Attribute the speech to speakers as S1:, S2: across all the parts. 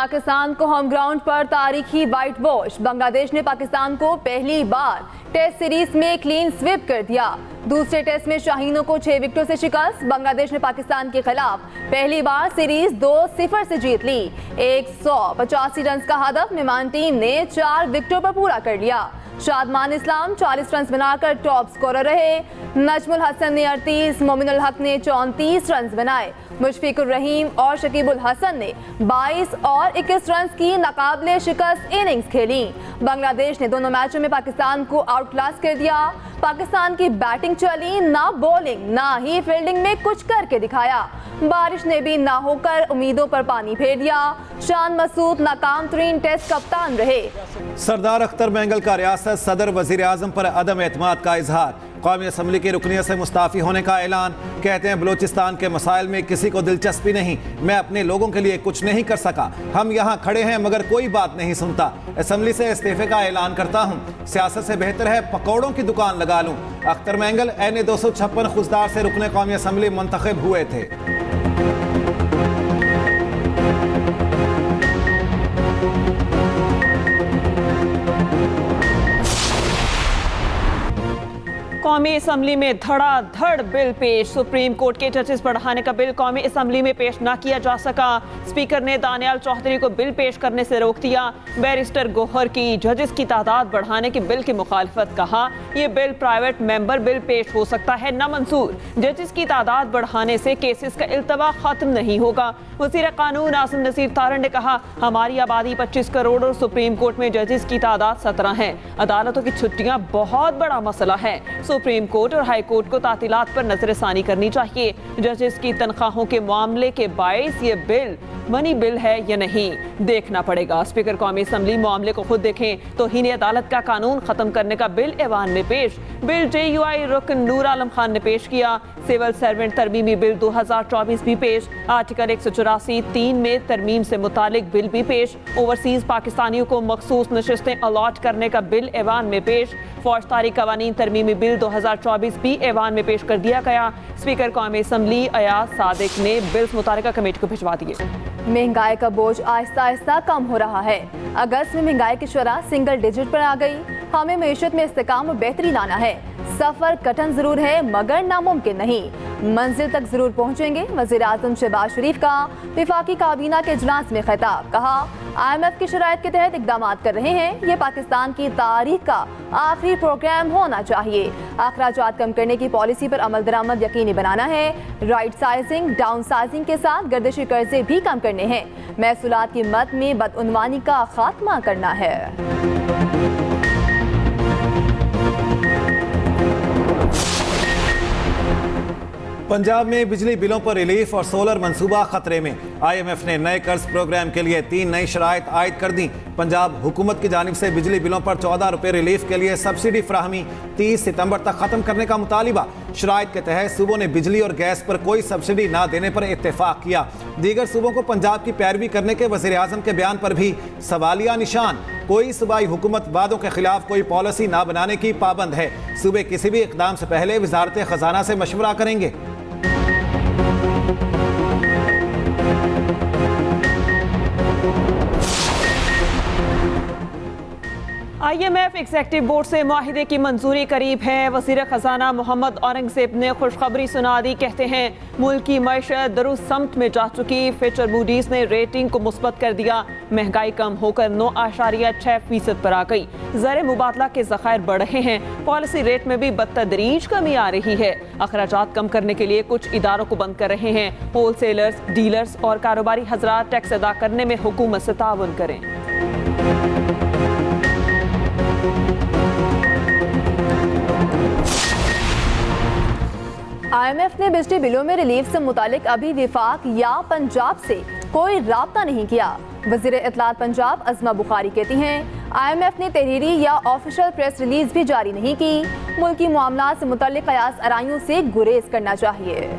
S1: पाकिस्तान को home ground पर तारीखी व्हाइट वॉश। बांग्लादेश ने पाकिस्तान को पहली बार टेस्ट सीरीज में क्लीन स्वीप कर दिया। दूसरे टेस्ट में शाहीनों को 6 विकेटों से शिकस्त। बांग्लादेश ने पाकिस्तान के खिलाफ पहली बार सीरीज 2-0 से जीत ली। 185 रन का हदफ मेहमान टीम ने 4 विकेटों पर पूरा कर लिया। शादमान इस्लाम 40 रन बनाकर टॉप स्कोरर रहे। नजमुल हसन ने 38, मोमिनुल हक ने 34 रन बनाए। मुशफिकुर रहीम और शकीबुल हसन ने 22 और 21 रन की नाकाबिले शिकस्त इनिंग्स खेली। बांग्लादेश ने दोनों मैचों में पाकिस्तान को आउट क्लास कर दिया। पाकिस्तान की बैटिंग चली, ना बॉलिंग ना ही फील्डिंग में कुछ करके दिखाया। बारिश ने भी ना होकर उम्मीदों पर पानी फेर दिया। शान मसूद नाकाम तरीन टेस्ट कप्तान रहे।
S2: सरदार अख्तर मैंगल का रियासत सदर वजीर आजम पर अदम एतमाद का इजहार। कौमी असम्बली की रुकनियत से मुस्ताफ़ी होने का ऐलान। कहते हैं बलूचिस्तान के मसाइल में किसी को दिलचस्पी नहीं, मैं अपने लोगों के लिए कुछ नहीं कर सका। हम यहाँ खड़े हैं मगर कोई बात नहीं सुनता। असम्बली से इस्तीफे का ऐलान करता हूँ। सियासत से बेहतर है पकौड़ों की दुकान लगा लूँ। अख्तर मैंगल एन 256 खुशदार से रुकने कौमी असम्बली मुंतखब हुए थे।
S3: कौमी असम्बली में धड़ाधड़ बिल पेश। सुप्रीम कोर्ट के जजेस बढ़ाने का बिल कौमी असम्बली में पेश न किया जा सका। स्पीकर ने दानियाल चौधरी को बिल पेश करने से रोक दिया। बैरिस्टर गोहर की जजेस की तादाद बढ़ाने के बिल की मुखालफत। कहा यह बिल प्राइवेट मेंबर बिल पेश हो सकता है, न मंजूर। जजेस की तादाद बढ़ाने से केसेस का इल्तवा खत्म नहीं होगा। वज़ीर कानून आसिम नसीर तारण ने कहा हमारी आबादी 25 करोड़ और सुप्रीम कोर्ट में जजेस की तादाद 17 है। अदालतों की छुट्टियां बहुत बड़ा मसला है। सुप्रीम कोर्ट और हाई कोर्ट को तातीलात पर नजरसानी करनी चाहिए। जजेस की तनख्वाहों के मामले के बायस ये बिल मनी बिल है या नहीं देखना पड़ेगा। स्पीकर कौमी असम्बली मामले को खुद देखें। तौहीन अदालत का कानून खत्म करने का बिल ऐवान में पेश। बिल JUI रुकन नूर आलम खान ने पेश किया। सिविल सर्वेंट तरमीमी बिल 2024 भी पेश। आर्टिकल 184(3) में तरमीम से मुतालिक बिल भी पेश। ओवरसीज पाकिस्तानियों को मखसूस नशिस्तें अलॉट करने का बिल ऐवान में पेश। फौजदारी कवानीन तरमीमी बिल 2024 भी ऐवान में पेश कर दिया गया। स्पीकर कौमी असम्बली अयाज सादिक ने बिल्स मुतालिका कमेटी को भिजवा दिए।
S1: महंगाई का बोझ आहिस्ता आहिस्ता कम हो रहा है। अगस्त में महंगाई की शरह सिंगल डिजिट पर आ गई। हमें मईशत में इस्तेकाम और बेहतरी लाना है। सफर कठिन जरूर है मगर नामुमकिन नहीं। मंजिल तक जरूर पहुंचेंगे। वज़ीर आज़म शहबाज शरीफ का वफाकी काबीना के इजलास में खिताब। कहा IMF की शराइत के तहत इक़दाम कर रहे हैं। ये पाकिस्तान की तारीख का आखिरी प्रोग्राम होना चाहिए। अखराजात कम करने की पॉलिसी पर अमल दरामद यकीनी बनाना है। राइट साइजिंग डाउन साइजिंग के साथ गर्दिशी कर्जे भी कम करने हैं। महसूलात की मद में बदउनवानी का खात्मा करना है।
S2: पंजाब में बिजली बिलों पर रिलीफ और सोलर मंसूबा खतरे में। IMF ने नए कर्ज प्रोग्राम के लिए 3 नई शराइत आयद कर दी। पंजाब हुकूमत की जानिब से बिजली बिलों पर 14 रुपये रिलीफ के लिए सब्सिडी फराहमी 30 सितंबर तक खत्म करने का मुतालिबा। शराइत के तहत सूबों ने बिजली और गैस पर कोई सब्सिडी ना देने पर इत्तेफाक किया। दीगर सूबों को पंजाब की पैरवी करने के वज़ीर आज़म के बयान पर भी सवालिया निशान। कोई सूबाई हुकूमत वादों के खिलाफ कोई पॉलिसी ना बनाने की पाबंद है। सूबे किसी भी इक़दाम से पहले वजारत खजाना से मशवरा करेंगे।
S3: IMF एग्जेक्टिव बोर्ड से मुआहिदे की मंजूरी करीब है। वज़ीर खजाना मोहम्मद औरंगज़ेब ने खुशखबरी सुना दी। कहते हैं मुल्क की मईशत दुरुस्त समत में जा चुकी। फिच और मूडीज ने रेटिंग को मुस्बत कर दिया। महंगाई कम होकर 9.6% पर आ गई। ज़र मुबादला के ज़खायर बढ़ रहे हैं। पॉलिसी रेट में भी बदतदरीज कमी आ रही है। अखराजात कम करने के लिए कुछ इदारों को बंद कर रहे हैं। होल सेलर्स, डीलर्स और कारोबारी हजरात टैक्स अदा करने में हुकूमत से ताउन करें।
S1: IMF ने बिजली बिलों में रिलीफ से मुतालिक अभी विफाक या पंजाब से कोई राब्ता नहीं किया। वज़ीर इत्तलात पंजाब अज़मा बुखारी कहती हैं IMF ने तहरीरी या ऑफिशियल प्रेस रिलीज भी जारी नहीं की। मुल्की मामलात से मुतालिक कयास आराइयों से गुरेज करना चाहिए।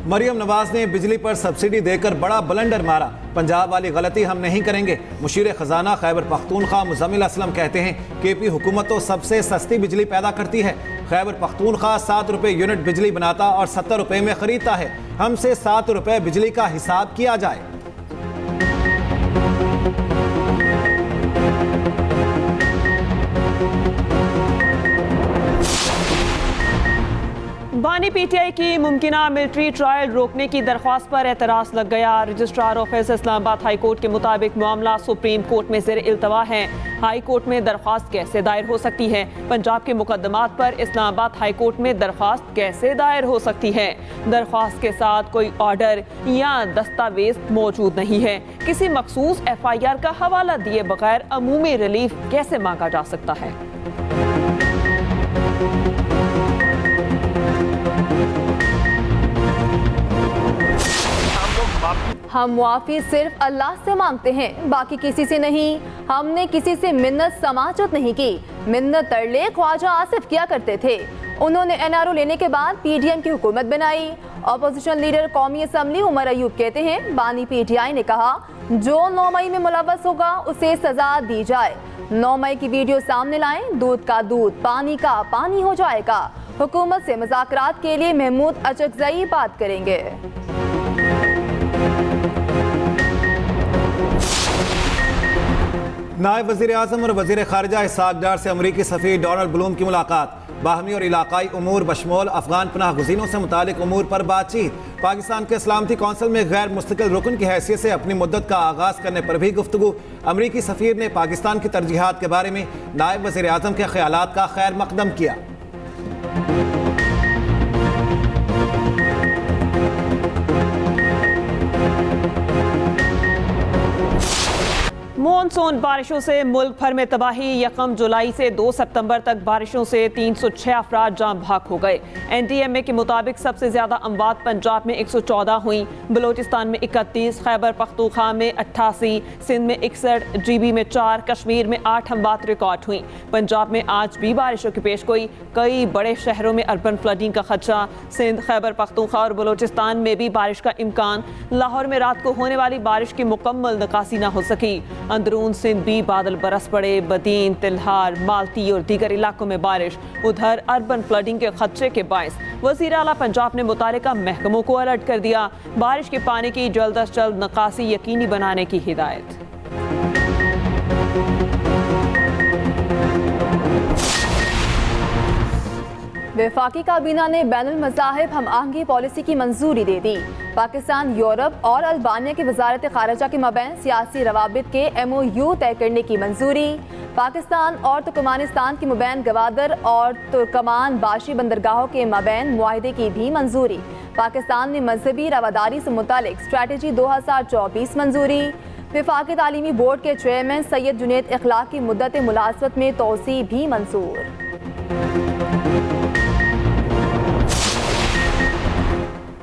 S2: मरियम नवाज ने बिजली पर सब्सिडी देकर बड़ा ब्लंडर मारा। पंजाब वाली गलती हम नहीं करेंगे। मुशीर खजाना खैबर पख्तूनख्वा मुजम्मिल असलम कहते हैं केपी हुकूमत तो सबसे सस्ती बिजली पैदा करती है। खैबर पख्तूनख्वा 7 रुपए यूनिट बिजली बनाता और 70 रुपए में खरीदता है। हमसे 7 रुपए बिजली का हिसाब किया जाए।
S3: बानी पीटीआई की मुमकिना मिलिट्री ट्रायल रोकने की दरख्वास्त पर एतराज़ लग गया। Registrar office Islamabad high court के मुताबिक मामला सुप्रीम कोर्ट में ज़ेर इल्तवा है। हाई कोर्ट में दरख्वास्त कैसे दायर हो सकती है? पंजाब के मुकदमात पर इस्लामाबाद हाई कोर्ट में दरख्वास्त कैसे दायर हो सकती है? दरख्वास्त के साथ कोई ऑर्डर या दस्तावेज मौजूद नहीं है। किसी मखसूस FIR का हवाला दिए बगैर अमूमी रिलीफ कैसे मांगा जा सकता है?
S1: हम मुआफ़ी सिर्फ अल्लाह से मांगते हैं, बाकी किसी से नहीं। हमने किसी से मिन्नत समाजत नहीं की। मिन्नत तरले ख्वाजा आसिफ किया करते थे। उन्होंने NRO लेने के बाद PDM की हुकूमत बनाई। अपोजिशन लीडर कौमी असम्बली उमर अयूब कहते हैं बानी PTI ने कहा जो 9 मई में मुलव्वस होगा उसे सजा दी जाए। 9 मई की वीडियो सामने लाएं, दूध का दूध पानी का पानी हो जाएगा। हुकूमत से मुज़ाकरात के लिए महमूद अचकज़ई बात करेंगे।
S2: नायब वज़ीर आज़म और वज़ीर ख़ारिजा इसहाक़ डार से अमरीकी सफ़ीर डोनाल्ड ब्लूम की मुलाकात। बाहमी और इलाकाई उमूर बशमोल अफ़गान पनाह गुज़ीनों से मुतालिक उमूर पर बातचीत। पाकिस्तान के सलामती कौंसिल में गैर मुस्तकिल रुकन की हैसियत से अपनी मुद्दत का आगाज़ करने पर भी गुफ्तगू। अमरीकी सफ़ीर ने पाकिस्तान की तरजीहात के बारे में नायब वज़ीर आज़म के ख़यालात का खैर मकदम किया।
S3: मॉनसून बारिशों से मुल्क भर में तबाही। 1 जुलाई से 2 सितंबर तक बारिशों से 306 अफराद जान भाग हो गए। NDMA के मुताबिक सबसे ज्यादा अमवात पंजाब में 114 हुई, बलोचिस्तान में 31, खैबर पख्तूनख्वा में 88, सिंध में 61, GB में 4, कश्मीर में 8 अमवात रिकॉर्ड हुई। पंजाब में आज भी बारिशों की पेशगोई। कई बड़े शहरों में अर्बन फ्लडिंग का खदशा। सिंध, खैबर पख्तूनख्वा और बलोचिस्तान में भी बारिश का इम्कान। लाहौर में रात को होने वाली बारिश की मुकम्मल निकासी न हो सकी। अंदरून सिंध भी बादल बरस पड़े। बदीन, तिल्हार, मालती और दीगर इलाकों में बारिश। उधर अर्बन फ्लडिंग के खदशे के बायस वज़ीर आला पंजाब ने मुतालिका महकमों को अलर्ट कर दिया। बारिश के पानी की जल्द अज जल्द निकासी यकीनी बनाने की हिदायत।
S1: वफाकी काबीना ने बैनुल मज़ाहिब हम आहंगी पॉलिसी की मंजूरी दे दी। पाकिस्तान, यूरोप और अल्बानिया की वजारत खारजा के मबैन सियासी रवाबित के MOU तय करने की मंजूरी। पाकिस्तान और तुर्कमानिस्तान के मबैन गवादर और तुर्कमान बाशी बंदरगाहों के मबैन मुआहदे की भी मंजूरी। पाकिस्तान ने मजहबी रवादारी से मुतालिक स्ट्रैटेजी 2024 मंजूरी। वफाकी तालीमी बोर्ड के चेयरमैन सैयद जुनैद इखलाक की मुद्दत मुलाजमत में तोसी भी मंजूर।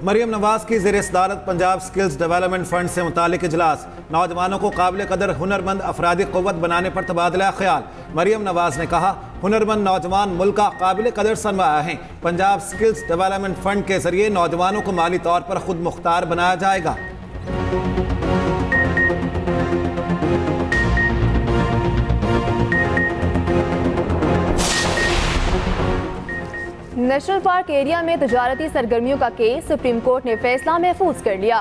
S2: मरियम नवाज की ज़ेर सदारत पंजाब स्किल्स डेवलपमेंट फंड से मुतालिक इजलास। नौजवानों को काबिल कदर हुनरमंद अफरादी क़ुव्वत बनाने पर तबादला ख्याल। मरियम नवाज ने कहा हुनरमंद नौजवान मुल्क का काबिल कदर सरमाया हैं। पंजाब स्किल्स डेवलपमेंट फंड के जरिए नौजवानों को माली तौर पर खुद मुख्तार बनाया जाएगा।
S1: नेशनल पार्क एरिया में तजारती सरगर्मियों का केस सुप्रीम कोर्ट ने फैसला महफूज कर लिया।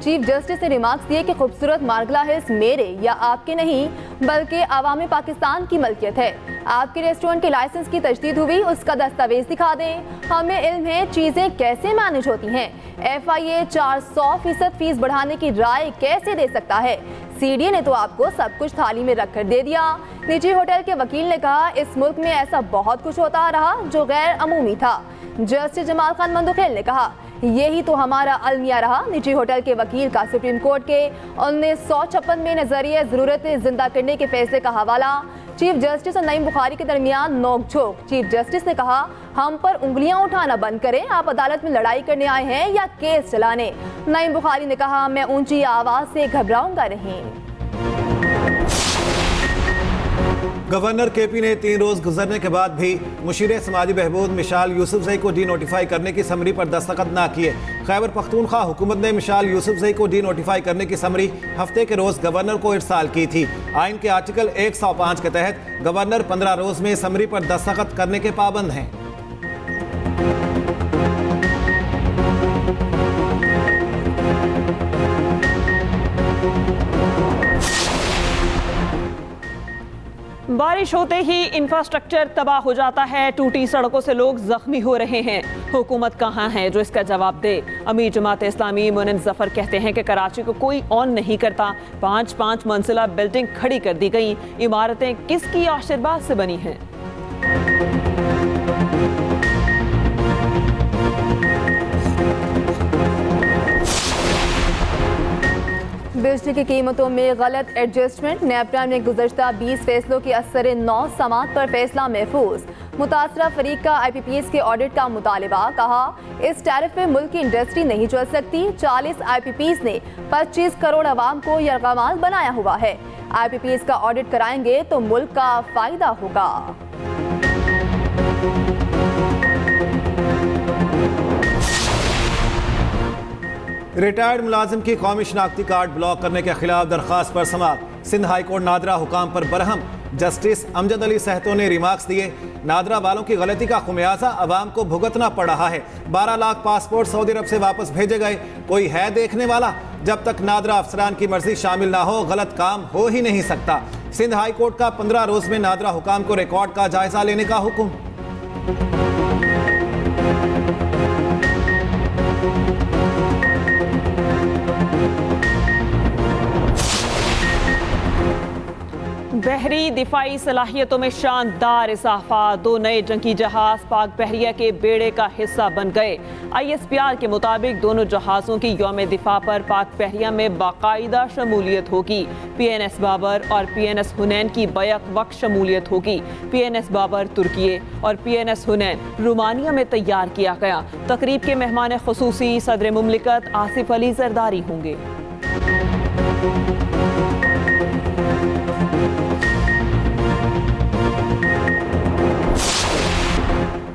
S1: चीफ जस्टिस ने रिमार्क्स दिए कि खूबसूरत मार्गला हिल्स मेरे या आपके नहीं बल्कि आवाम पाकिस्तान की मलकियत है। आपके रेस्टोरेंट के लाइसेंस की तजदीद हुई, उसका दस्तावेज दिखा दें। हमें इल्म है चीज़ें कैसे मैनेज होती हैं। FIA 400% फीस बढ़ाने की राय कैसे दे सकता है। CDA ने तो आपको सब कुछ थाली में रखकर दे दिया। निजी होटल के वकील ने कहा इस मुल्क में ऐसा बहुत कुछ होता रहा जो गैर अमूमी था। जस्टिस जमाल खान मंदुखेल ने कहा यही तो हमारा अलमिया रहा। निजी होटल के वकील का सुप्रीम कोर्ट के 1956 में नजरिया जरूरत जिंदा करने के फैसले का हवाला। चीफ जस्टिस और नईम बुखारी के दरमियान नोकझोंक। चीफ जस्टिस ने कहा हम पर उंगलियां उठाना बंद करें, आप अदालत में लड़ाई करने आए हैं या केस चलाने। नईम बुखारी ने कहा मैं ऊंची आवाज से घबराऊंगा नहीं।
S2: गवर्नर केपी ने 3 रोज गुजरने के बाद भी मुशीर समाजी बहबूद मिशाल यूसुफजई को डी नोटिफाई करने की समरी पर दस्तखत ना किए। खैबर पख्तूनख्वा हुकूमत ने मिशाल यूसुफजई को डी नोटिफाई करने की समरी हफ्ते के रोज गवर्नर को इरसाल की थी। आइन के आर्टिकल 105 के तहत गवर्नर 15 रोज में समरी पर दस्तखत करने के पाबंद हैं।
S3: बारिश होते ही इंफ्रास्ट्रक्चर तबाह हो जाता है, टूटी सड़कों से लोग जख्मी हो रहे हैं। हुकूमत कहाँ है जो इसका जवाब दे? अमीर जमात इस्लामी मोमिन जफर कहते हैं कि कराची को कोई ऑन नहीं करता। 5-5 मंजिला बिल्डिंग खड़ी कर दी गई। इमारतें किसकी आशीर्वाद से बनी हैं?
S1: बिजली की कीमतों में गलत एडजस्टमेंट। नेपरा ने गुज़श्ता 20 फैसलों की असर 9 समात पर फैसला महफूज। मुतासरा फरीक का IPPs के ऑडिट का मुतालबा। कहा इस टैरिफ में मुल्क की इंडस्ट्री नहीं चल सकती। 40 IPPs ने 25 करोड़ अवाम को यरगमाल बनाया हुआ है। IPPs का ऑडिट कराएंगे तो मुल्क का फायदा होगा।
S2: रिटायर्ड मुलाजिम की कौमी शनाख्ती कार्ड ब्लॉक करने के खिलाफ दरख्वास्त पर समाअत। सिंध हाई कोर्ट नादरा हुकाम पर बरहम। जस्टिस अमजद अली सहतो ने रिमार्क्स दिए। नादरा वालों की गलती का खुमियाजा अवाम को भुगतना पड़ रहा है। 12 लाख पासपोर्ट सऊदी अरब से वापस भेजे गए। कोई है देखने वाला? जब तक नादरा अफसरान की मर्जी शामिल ना हो गलत काम हो ही नहीं सकता। सिंध हाई कोर्ट का 15 रोज में नादरा हुकाम को रिकॉर्ड का जायजा लेने का हुक्म।
S3: बहरी दिफाई सलाहियतों में शानदार इजाफा। 2 नए जंगी जहाज पाक बहरिया के बेड़े का हिस्सा बन गए। ISPR के मुताबिक दोनों जहाज़ों की यौम दिफा पर पाक बहरिया में बाकायदा शमूलियत होगी। PNS बाबर और PNS हुनैन की बैक वक्त शमूलियत होगी। PNS बाबर तुर्की और PNS हुनैन रोमानिया में तैयार किया गया। तकरीब के मेहमान खुसूसी सदर मुमलिकत आसिफ अली जरदारी होंगे।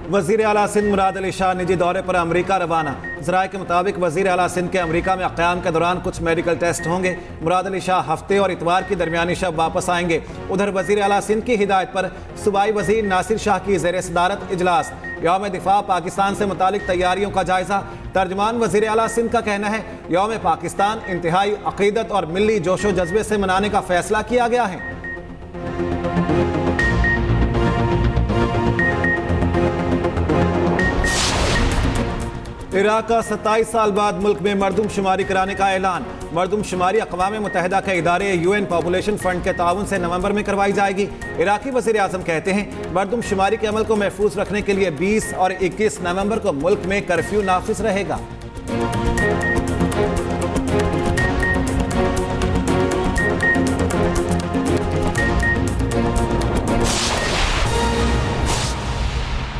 S2: वज़ीर आला सिंध मुराद अली शाह निजी दौरे पर अमेरिका रवाना। ज़राए के मुताबिक वज़ीर आला सिंध के अमेरिका में क़याम के दौरान कुछ मेडिकल टेस्ट होंगे। मुराद अली शाह हफ्ते और इतवार की दरमियानी शब वापस आएंगे। उधर वज़ीर आला सिंध की हिदायत पर सूबाई वज़ीर नासिर शाह की ज़ेर सदारत इजलास। यौम दिफा पाकिस्तान से मुतालिक तैयारियों का जायजा। तर्जमान वज़ीर आला सिंध का कहना है यौम पाकिस्तान इंतहाई अक़ीदत और मिली जोशो जज्बे से मनाने का फैसला किया गया है। इराक का 27 साल बाद मुल्क में मरदमशुमारी कराने का ऐलान। मरदमशुमारी अक़वाम मुत्तहिदा के इदारे UN पॉपुलेशन फंड के ताउन से नवंबर में करवाई जाएगी। इराकी वज़ीर आज़म कहते हैं मरदमशुमारी के अमल को महफूज रखने के लिए 20 और 21 नवंबर को मुल्क में कर्फ्यू नाफिज रहेगा।